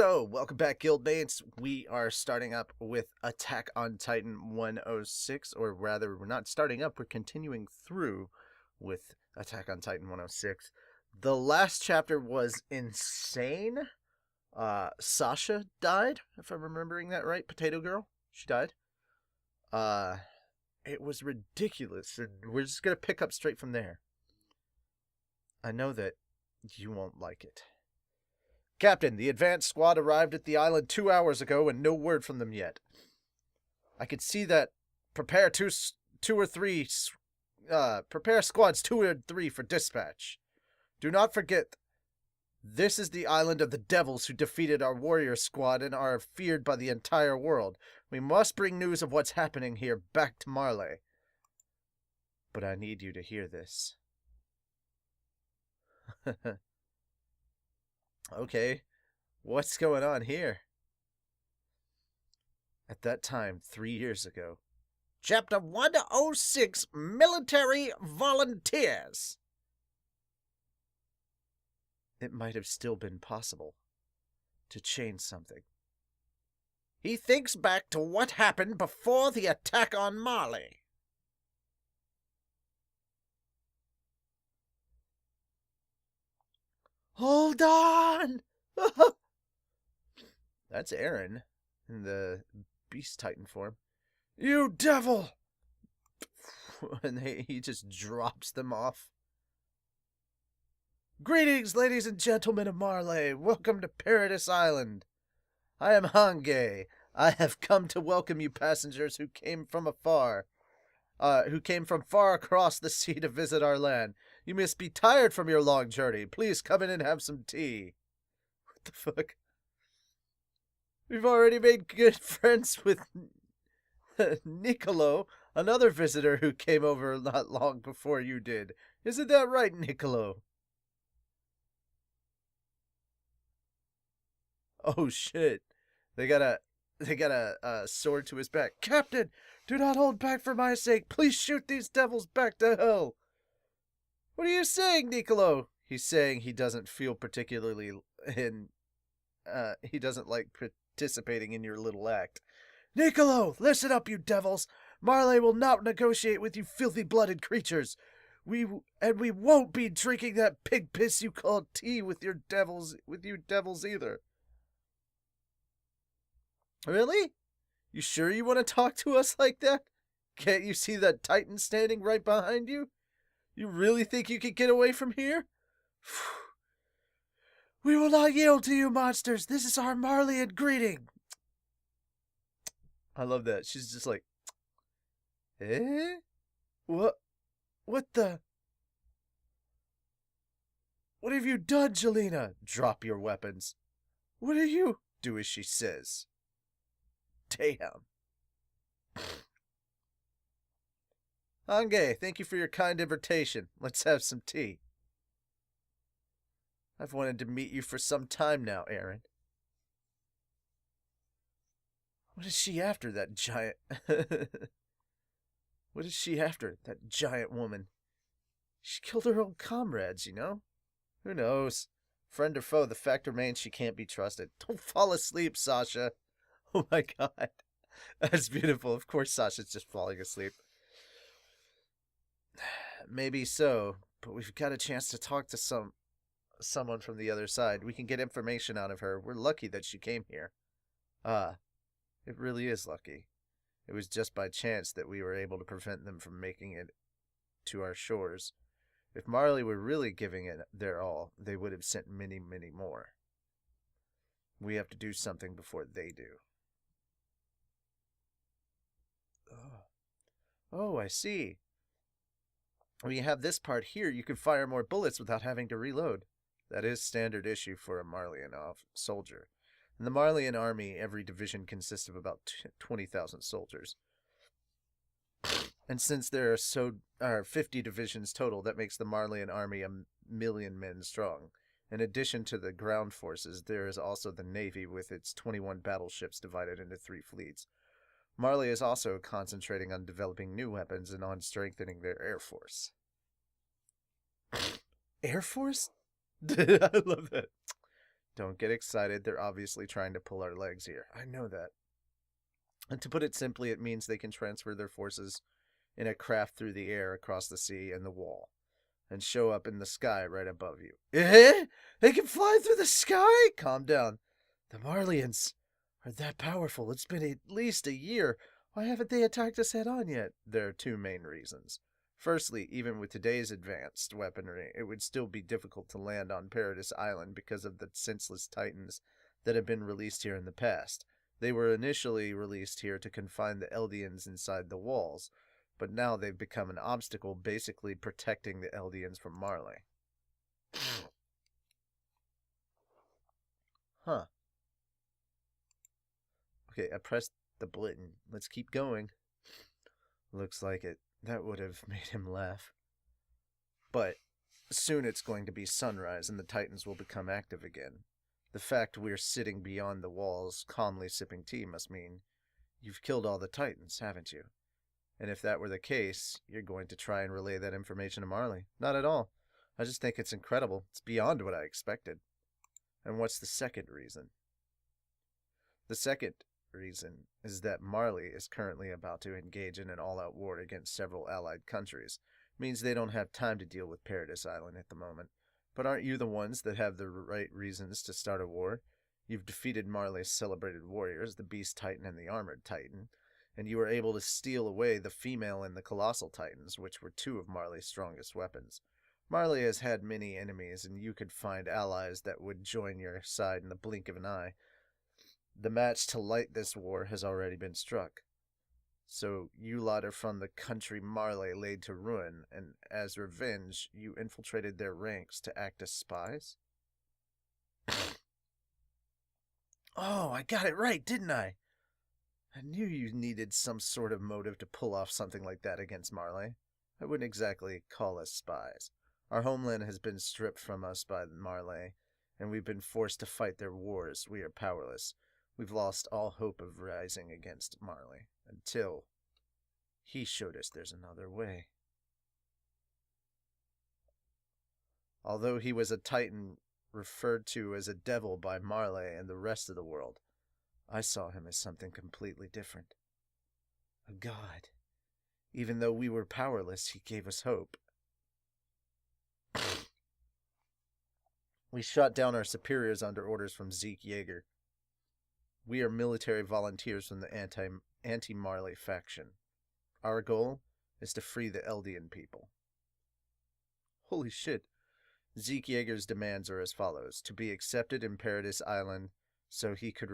So, welcome back, Guildmates. We are starting up with Attack on Titan 106, or rather, we're not starting up, we're continuing through with Attack on Titan 106. The last chapter was insane. Sasha died, if I'm remembering that right. Potato Girl, she died. It was ridiculous, and we're just gonna pick up straight from there. I know that you won't like it. Captain, the advance squad arrived at the island 2 hours ago and no word from them yet. I could see that. Prepare prepare squads 2 or 3 for dispatch. Do not forget, this is the island of the devils who defeated our warrior squad and are feared by the entire world. We must bring news of what's happening here back to Marley. But I need you to hear this. Okay, what's going on here? At that time, 3 years ago. Chapter 106, Military Volunteers. It might have still been possible to change something. He thinks back to what happened before the attack on Marley. Hold on! That's Eren in the Beast Titan form. You devil! And he just drops them off. Greetings, ladies and gentlemen of Marley. Welcome to Paradise Island. I am Manga. I have come to welcome you passengers who came from far across the sea to visit our land. You must be tired from your long journey. Please come in and have some tea. What the fuck? We've already made good friends with Niccolo, another visitor who came over not long before you did. Isn't that right, Niccolo? Oh shit. They got a sword to his back. Captain, do not hold back for my sake. Please shoot these devils back to hell. What are you saying, Niccolo? He's saying he doesn't feel particularly he doesn't like participating in your little act. Niccolo, listen up, you devils. Marley will not negotiate with you filthy-blooded creatures. We won't be drinking that pig piss you call tea with you devils either. Really? You sure you want to talk to us like that? Can't you see that Titan standing right behind you? You really think you can get away from here? We will not yield to you, monsters. This is our Marleyan greeting. I love that. She's just like, eh? What the? What have you done, Jelena? Drop your weapons. What are you? Do as she says. Damn. Ange, thank you for your kind invitation. Let's have some tea. I've wanted to meet you for some time now, Eren. What is she after, that giant... What is she after, that giant woman? She killed her own comrades, you know? Who knows? Friend or foe, the fact remains she can't be trusted. Don't fall asleep, Sasha. Oh my god. That's beautiful. Of course Sasha's just falling asleep. Maybe so, but we've got a chance to talk to someone from the other side. We can get information out of her. We're lucky that she came here. It really is lucky. It was just by chance that we were able to prevent them from making it to our shores. If Marley were really giving it their all, they would have sent many, many more. We have to do something before they do. Oh, I see. When you have this part here, you can fire more bullets without having to reload. That is standard issue for a Marleyan soldier. In the Marleyan army, every division consists of about 20,000 soldiers. And since there are 50 divisions total, that makes the Marleyan army 1,000,000 men strong. In addition to the ground forces, there is also the navy with its 21 battleships divided into 3 fleets. Marley is also concentrating on developing new weapons and on strengthening their air force. Air Force? I love that. Don't get excited. They're obviously trying to pull our legs here. I know that. And to put it simply, it means they can transfer their forces in a craft through the air across the sea and the wall, and show up in the sky right above you. Eh? They can fly through the sky? Calm down. The Marlians are that powerful. It's been at least a year. Why haven't they attacked us head on yet? There are two main reasons. Firstly, even with today's advanced weaponry, it would still be difficult to land on Paradise Island because of the senseless titans that have been released here in the past. They were initially released here to confine the Eldians inside the walls, but now they've become an obstacle, basically protecting the Eldians from Marley. Huh. Okay, I pressed the button. Let's keep going. Looks like it. That would have made him laugh. But soon it's going to be sunrise and the Titans will become active again. The fact we're sitting beyond the walls, calmly sipping tea, must mean you've killed all the Titans, haven't you? And if that were the case, you're going to try and relay that information to Marley. Not at all. I just think it's incredible. It's beyond what I expected. And what's the second reason? The second reason is that Marley is currently about to engage in an all-out war against several allied countries. It means they don't have time to deal with Paradise Island at the moment. But aren't you the ones that have the right reasons to start a war? You've defeated Marley's celebrated warriors, the Beast Titan and the Armored Titan, and you were able to steal away the female and the Colossal Titans, which were two of Marley's strongest weapons. Marley has had many enemies, and you could find allies that would join your side in the blink of an eye. The match to light this war has already been struck. So you lot are from the country Marley laid to ruin, and as revenge, you infiltrated their ranks to act as spies? Oh, I got it right, didn't I? I knew you needed some sort of motive to pull off something like that against Marley. I wouldn't exactly call us spies. Our homeland has been stripped from us by Marley, and we've been forced to fight their wars. We are powerless. We've lost all hope of rising against Marley, until he showed us there's another way. Although he was a Titan referred to as a devil by Marley and the rest of the world, I saw him as something completely different. A god. Even though we were powerless, he gave us hope. We shot down our superiors under orders from Zeke Yeager. We are military volunteers from the anti-Marley faction. Our goal is to free the Eldian people. Holy shit. Zeke Yeager's demands are as follows. To be accepted in Paradise Island so he could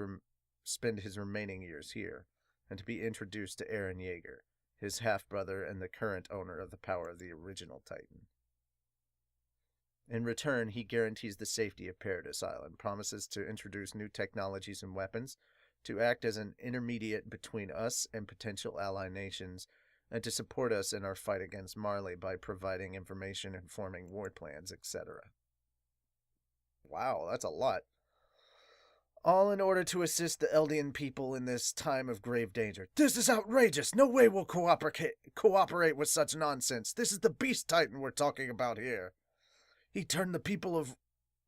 spend his remaining years here, and to be introduced to Eren Yeager, his half-brother and the current owner of the power of the original Titan. In return, he guarantees the safety of Paradise Island, promises to introduce new technologies and weapons, to act as an intermediate between us and potential ally nations, and to support us in our fight against Marley by providing information and forming war plans, etc. Wow, that's a lot. All in order to assist the Eldian people in this time of grave danger. This is outrageous! No way we'll cooperate with such nonsense! This is the Beast Titan we're talking about here! He turned the people of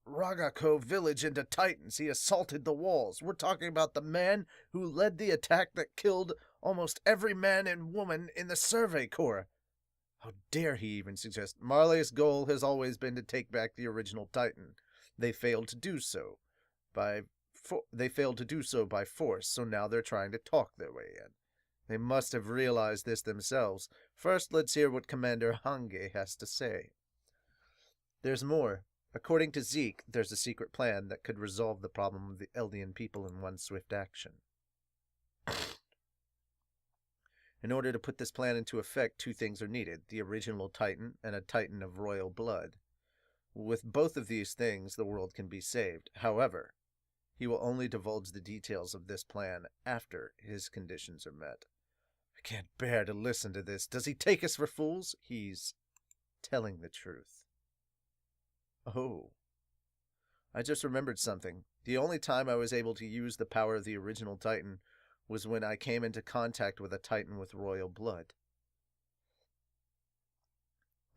Ragako village into Titans. He assaulted the walls. We're talking about the man who led the attack that killed almost every man and woman in the Survey Corps. How dare he even suggest? Marley's goal has always been to take back the original Titan. They failed to do so by force, so now they're trying to talk their way in. They must have realized this themselves. First, let's hear what Commander Hange has to say. There's more. According to Zeke, there's a secret plan that could resolve the problem of the Eldian people in one swift action. In order to put this plan into effect, two things are needed, the original Titan and a Titan of royal blood. With both of these things, the world can be saved. However, he will only divulge the details of this plan after his conditions are met. I can't bear to listen to this. Does he take us for fools? He's telling the truth. Oh. I just remembered something. The only time I was able to use the power of the original Titan was when I came into contact with a Titan with royal blood.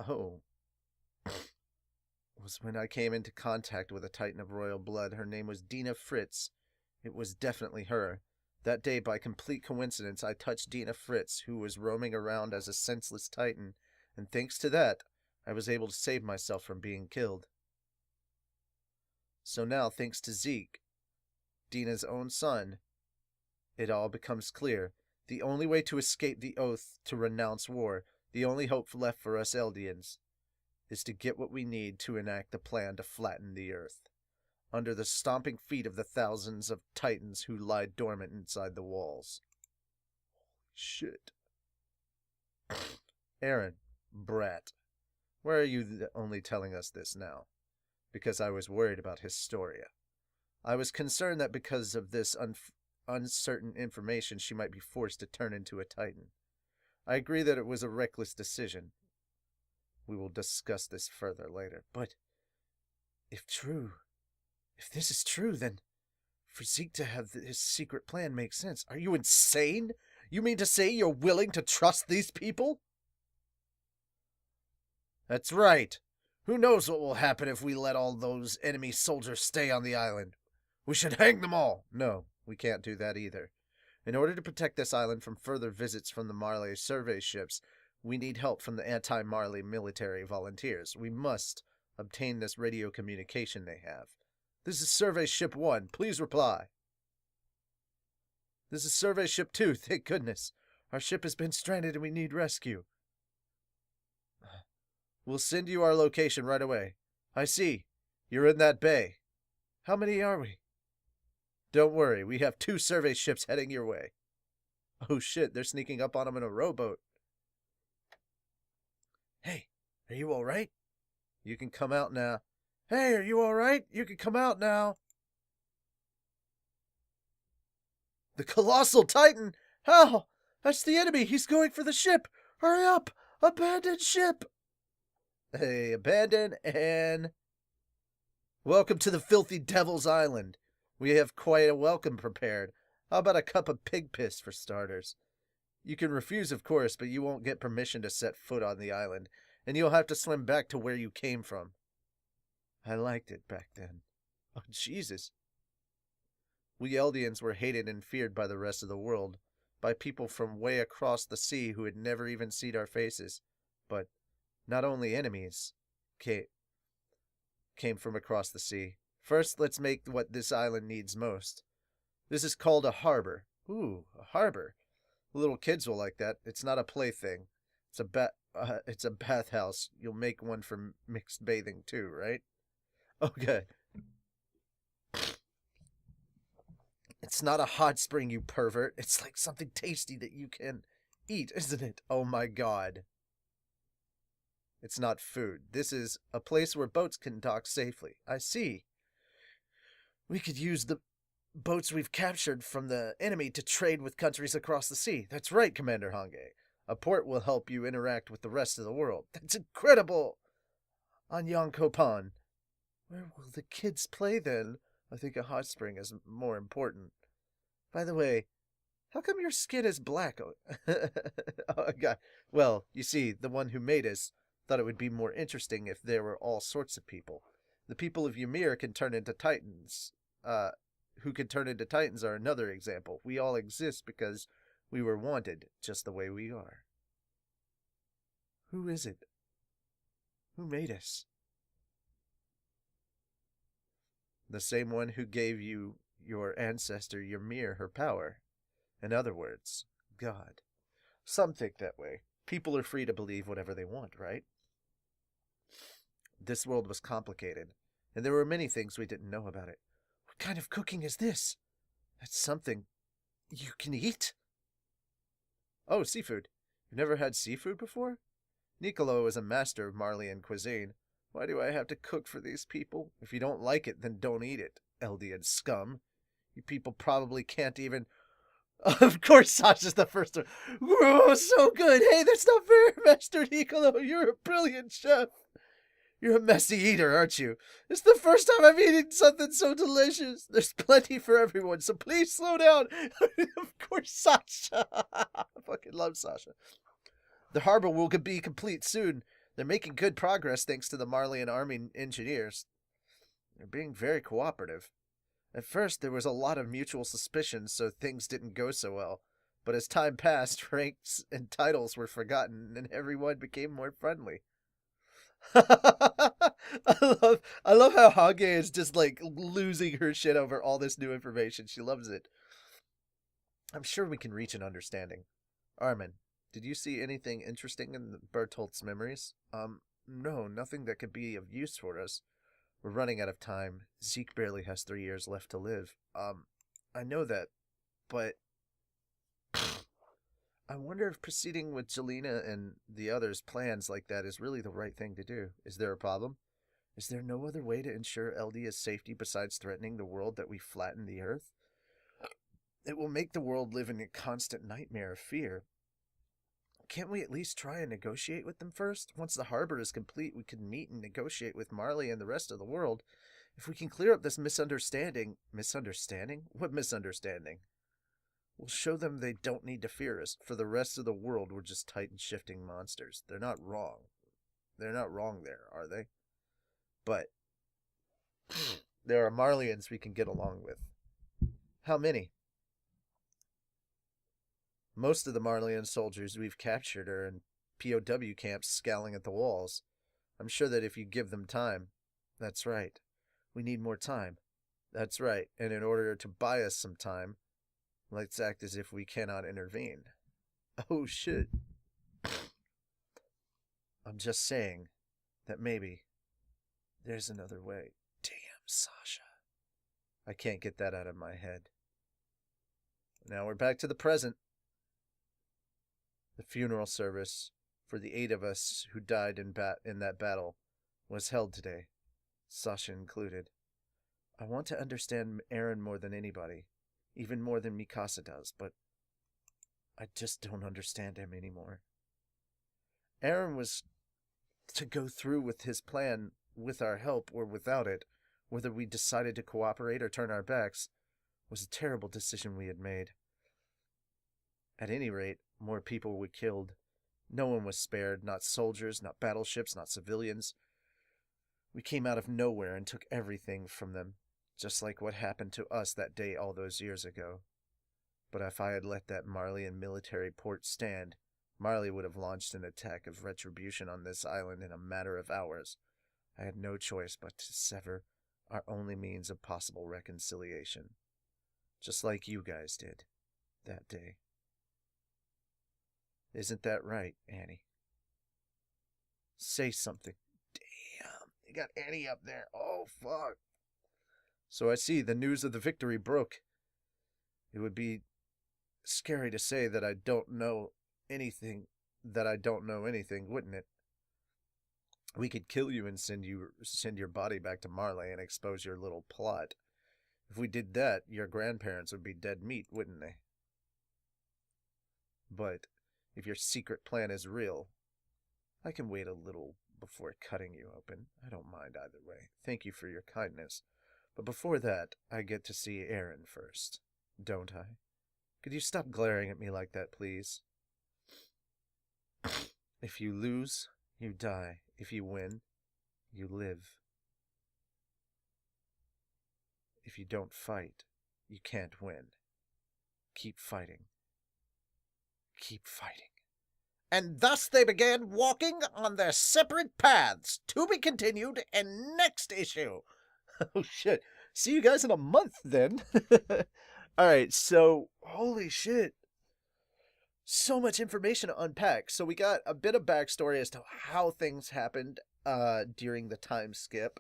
Oh. was when I came into contact with a Titan of royal blood. Her name was Dina Fritz. It was definitely her. That day, by complete coincidence, I touched Dina Fritz, who was roaming around as a senseless Titan, and thanks to that, I was able to save myself from being killed. So now, thanks to Zeke, Dina's own son, it all becomes clear. The only way to escape the oath to renounce war, the only hope left for us Eldians, is to get what we need to enact the plan to flatten the earth, under the stomping feet of the thousands of Titans who lie dormant inside the walls. Shit. Aaron, brat, why are you only telling us this now? Because I was worried about Historia. I was concerned that because of this uncertain information she might be forced to turn into a Titan. I agree that it was a reckless decision. We will discuss this further later, but if this is true, then for Zeke to have his secret plan makes sense. Are you insane? You mean to say you're willing to trust these people? That's right. Who knows what will happen if we let all those enemy soldiers stay on the island? We should hang them all. No, we can't do that either. In order to protect this island from further visits from the Marley survey ships, we need help from the anti-Marley military volunteers. We must obtain this radio communication they have. This is Survey Ship 1. Please reply. This is Survey Ship 2. Thank goodness. Our ship has been stranded and we need rescue. We'll send you our location right away. I see. You're in that bay. How many are we? Don't worry. We have 2 survey ships heading your way. Oh shit, they're sneaking up on them in a rowboat. Hey, are you alright? You can come out now. Hey, are you alright? You can come out now. The Colossal Titan! Hal! That's the enemy! He's going for the ship! Hurry up! Abandon ship! Hey, abandon and... Welcome to the Filthy Devil's Island. We have quite a welcome prepared. How about a cup of pig piss for starters? You can refuse, of course, but you won't get permission to set foot on the island, and you'll have to swim back to where you came from. I liked it back then. Oh, Jesus. We Eldians were hated and feared by the rest of the world, by people from way across the sea who had never even seen our faces. But not only enemies came from across the sea. First, let's make what this island needs most. This is called a harbor. Ooh, a harbor. Little kids will like that. It's not a plaything. It's a bathhouse. You'll make one for mixed bathing too, right? Okay. It's not a hot spring, you pervert. It's like something tasty that you can eat, isn't it? Oh my god. It's not food. This is a place where boats can dock safely. I see. We could use the boats we've captured from the enemy to trade with countries across the sea. That's right, Commander Hange. A port will help you interact with the rest of the world. That's incredible! On Yonkopan. Where will the kids play then? I think a hot spring is more important. By the way, how come your skin is black? Oh, God. Well, you see, the one who made us thought it would be more interesting if there were all sorts of people. The people of Ymir can turn into titans. Who can turn into titans are another example. We all exist because we were wanted just the way we are. Who is it? Who made us? The same one who gave you your ancestor Ymir her power. In other words, God. Some think that way. People are free to believe whatever they want, right? This world was complicated, and there were many things we didn't know about it. What kind of cooking is this? That's something you can eat? Oh, seafood. You've never had seafood before? Niccolo is a master of Marleyan cuisine. Why do I have to cook for these people? If you don't like it, then don't eat it, Eldian scum. You people probably can't even... Of course, Sasha's the first one. Oh, so good. Hey, that's not fair, Master Niccolo. You're a brilliant chef. You're a messy eater, aren't you? It's the first time I've eaten something so delicious. There's plenty for everyone, so please slow down. Of course, Sasha. I fucking love Sasha. The harbor will be complete soon. They're making good progress thanks to the Marleyan army engineers. They're being very cooperative. At first, there was a lot of mutual suspicion, so things didn't go so well. But as time passed, ranks and titles were forgotten, and everyone became more friendly. I love how Hage is just like losing her shit over all this new information. She loves it. I'm sure we can reach an understanding. Armin, did you see anything interesting in Bertolt's memories? No, nothing that could be of use for us. We're running out of time. Zeke barely has 3 years left to live. I know that, but I wonder if proceeding with Jelena and the others' plans like that is really the right thing to do. Is there a problem? Is there no other way to ensure Eldia's safety besides threatening the world that we flatten the Earth? It will make the world live in a constant nightmare of fear. Can't we at least try and negotiate with them first? Once the harbor is complete, we can meet and negotiate with Marley and the rest of the world. If we can clear up this misunderstanding... Misunderstanding? What misunderstanding? We'll show them they don't need to fear us. For the rest of the world, we're just Titan-shifting monsters. They're not wrong. They're not wrong there, are they? But there are Marleyans we can get along with. How many? Most of the Marleyan soldiers we've captured are in POW camps scowling at the walls. I'm sure that if you give them time... That's right. We need more time. That's right. And in order to buy us some time, let's act as if we cannot intervene. Oh, shit. I'm just saying that maybe there's another way. Damn, Sasha. I can't get that out of my head. Now we're back to the present. The funeral service for the 8 of us who died in that battle was held today, Sasha included. I want to understand Eren more than anybody, even more than Mikasa does, but I just don't understand him anymore. Eren was to go through with his plan with our help or without it, whether we decided to cooperate or turn our backs, was a terrible decision we had made. At any rate, more people were killed. No one was spared, not soldiers, not battleships, not civilians. We came out of nowhere and took everything from them, just like what happened to us that day all those years ago. But if I had let that Marleyan military port stand, Marley would have launched an attack of retribution on this island in a matter of hours. I had no choice but to sever our only means of possible reconciliation, just like you guys did that day. Isn't that right, Annie? Say something. Damn, you got Annie up there. Oh, fuck. So I see the news of the victory broke. It would be scary to say that I don't know anything, wouldn't it? We could kill you and send your body back to Marley and expose your little plot. If we did that, your grandparents would be dead meat, wouldn't they? But if your secret plan is real, I can wait a little before cutting you open. I don't mind either way. Thank you for your kindness. But before that, I get to see Eren first, don't I? Could you stop glaring at me like that, please? If you lose, you die. If you win, you live. If you don't fight, you can't win. Keep fighting. Keep fighting. And thus they began walking on their separate paths, to be continued in next issue. Oh, shit. See you guys in a month, then. Alright, so, holy shit. So much information to unpack. So we got a bit of backstory as to how things happened during the time skip.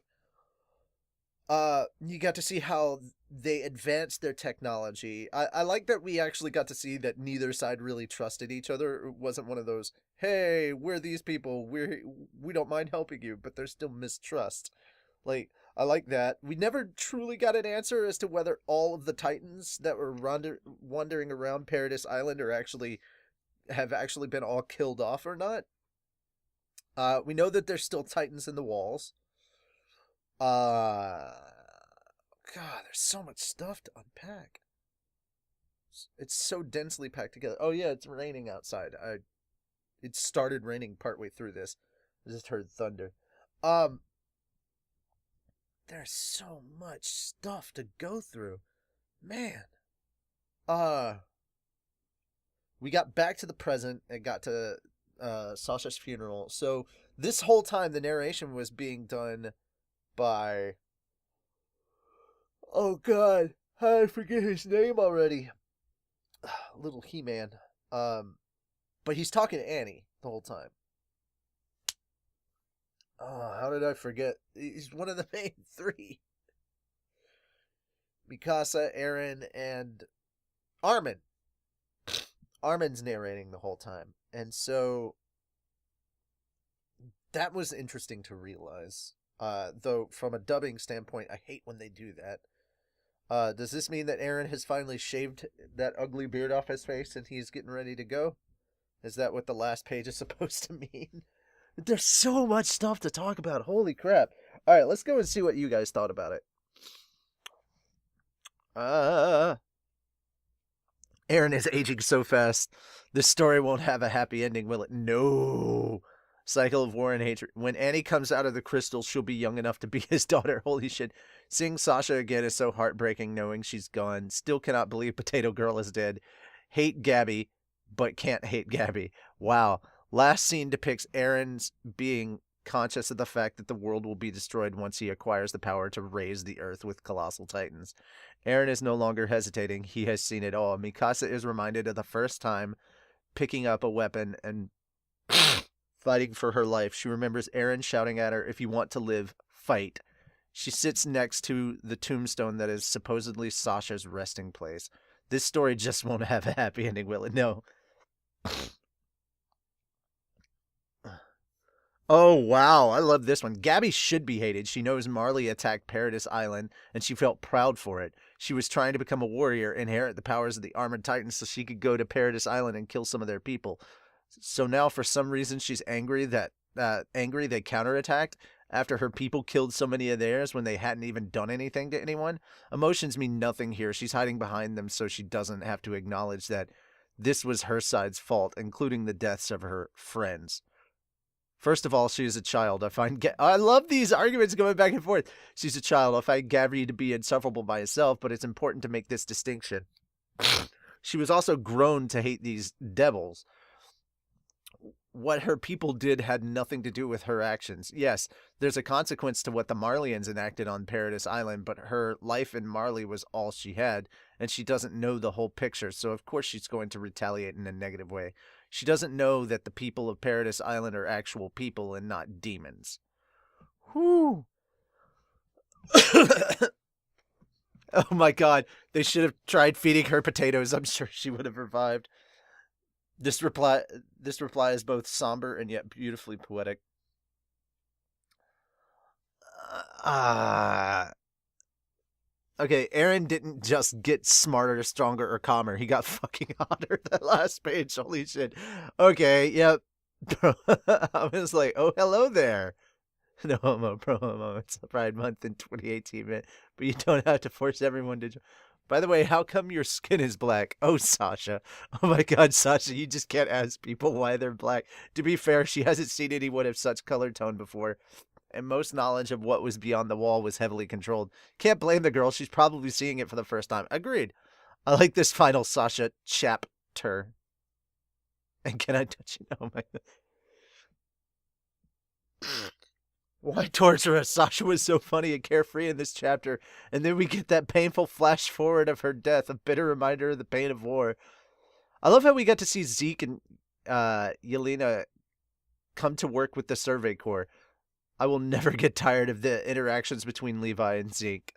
You got to see how they advanced their technology. I like that we actually got to see that neither side really trusted each other. It wasn't one of those, hey, we're these people, we don't mind helping you, but there's still mistrust. Like, I like that. We never truly got an answer as to whether all of the Titans that were wandering around Paradise Island have actually been all killed off or not. We know that there's still Titans in the walls. God, there's so much stuff to unpack. It's so densely packed together. Oh yeah, it's raining outside. It started raining partway through this. I just heard thunder. Um, there's so much stuff to go through. Man. Uh, we got back to the present and got to Sasha's funeral. So this whole time the narration was being done by, oh god, I forget his name already. Little He-Man. Um but he's talking to Annie the whole time. Oh, how did I forget? He's one of the main three. Mikasa, Aaron, and Armin. Armin's narrating the whole time. And so that was interesting to realize. Though from a dubbing standpoint, I hate when they do that. Does this mean that Aaron has finally shaved that ugly beard off his face and he's getting ready to go? Is that what the last page is supposed to mean? There's so much stuff to talk about. Holy crap. All right, let's go and see what you guys thought about it. Aaron is aging so fast. This story won't have a happy ending, will it? No. Cycle of war and hatred. When Annie comes out of the crystal, she'll be young enough to be his daughter. Holy shit. Seeing Sasha again is so heartbreaking knowing she's gone. Still cannot believe Potato Girl is dead. Hate Gabby, but can't hate Gabby. Wow. Last scene depicts Aaron's being conscious of the fact that the world will be destroyed once he acquires the power to raise the earth with colossal titans. Aaron is no longer hesitating. He has seen it all. Mikasa is reminded of the first time picking up a weapon and fighting for her life. She remembers Aaron shouting at her, "If you want to live, fight." She sits next to the tombstone that is supposedly Sasha's resting place. This story just won't have a happy ending, will it? No. Oh, wow. I love this one. Gabby should be hated. She knows Marley attacked Paradise Island, and she felt proud for it. She was trying to become a warrior, inherit the powers of the Armored Titans so she could go to Paradise Island and kill some of their people. So now, for some reason, she's angry that they counterattacked after her people killed so many of theirs when they hadn't even done anything to anyone. Emotions mean nothing here. She's hiding behind them so she doesn't have to acknowledge that this was her side's fault, including the deaths of her friends. First of all, she is a child. I love these arguments going back and forth. She's a child. I find Gabby to be insufferable by herself, but it's important to make this distinction. She was also grown to hate these devils. What her people did had nothing to do with her actions. Yes, there's a consequence to what the Marleyans enacted on Paradise Island, but her life in Marley was all she had, and she doesn't know the whole picture, so of course she's going to retaliate in a negative way. She doesn't know that the people of Paradise Island are actual people and not demons. Whew. Oh my god, they should have tried feeding her potatoes. I'm sure she would have revived. This reply is both somber and yet beautifully poetic. Okay, Aaron didn't just get smarter, stronger, or calmer. He got fucking hotter. That last page, holy shit. Okay, yep. I was like, oh, hello there. No homo, pro homo. It's Pride Month in 2018, man. But you don't have to force everyone to. By the way, how come your skin is black? Oh, Sasha. Oh my god, Sasha, you just can't ask people why they're black. To be fair, she hasn't seen anyone of such color tone before, and most knowledge of what was beyond the wall was heavily controlled. Can't blame the girl, she's probably seeing it for the first time. Agreed. I like this final Sasha chapter. And can I touch it? Oh my god. Why torture us? Sasha was so funny and carefree in this chapter, and then we get that painful flash forward of her death, a bitter reminder of the pain of war. I love how we got to see Zeke and Yelena come to work with the Survey Corps. I will never get tired of the interactions between Levi and Zeke.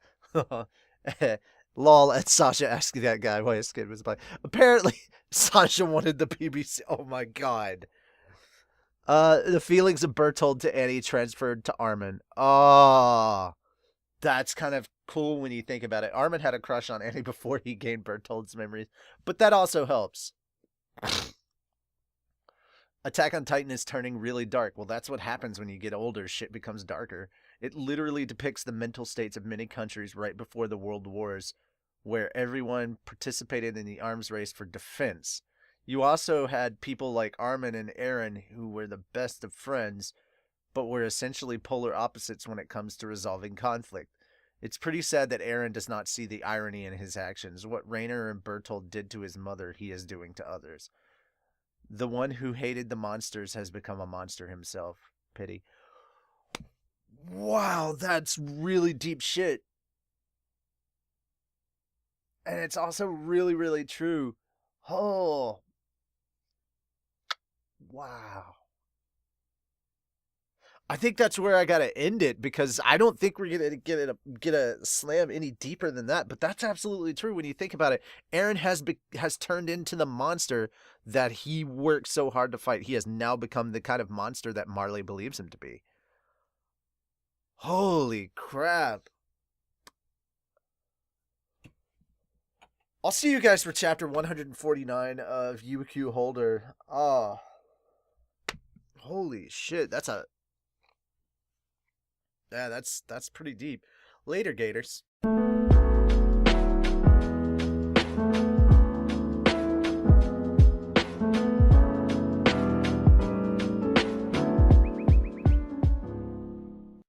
Lol, at Sasha asking that guy why his skin was black. Apparently, Sasha wanted the BBC. Oh my god. The feelings of Bertold to Annie transferred to Armin. Oh, that's kind of cool when you think about it. Armin had a crush on Annie before he gained Bertold's memories, but that also helps. Attack on Titan is turning really dark. Well, that's what happens when you get older. Shit becomes darker. It literally depicts the mental states of many countries right before the World Wars, where everyone participated in the arms race for defense. You also had people like Armin and Aaron who were the best of friends, but we're essentially polar opposites when it comes to resolving conflict. It's pretty sad that Aaron does not see the irony in his actions. What Rainer and Bertold did to his mother, he is doing to others. The one who hated the monsters has become a monster himself. Pity. Wow, that's really deep shit. And it's also really, really true. Oh, wow. I think that's where I gotta end it because I don't think we're gonna get a slam any deeper than that. But that's absolutely true when you think about it. Aaron has turned into the monster that he worked so hard to fight. He has now become the kind of monster that Marley believes him to be. Holy crap! I'll see you guys for chapter 149 of UQ Holder. Oh, holy shit! That's pretty deep. Later, Gators.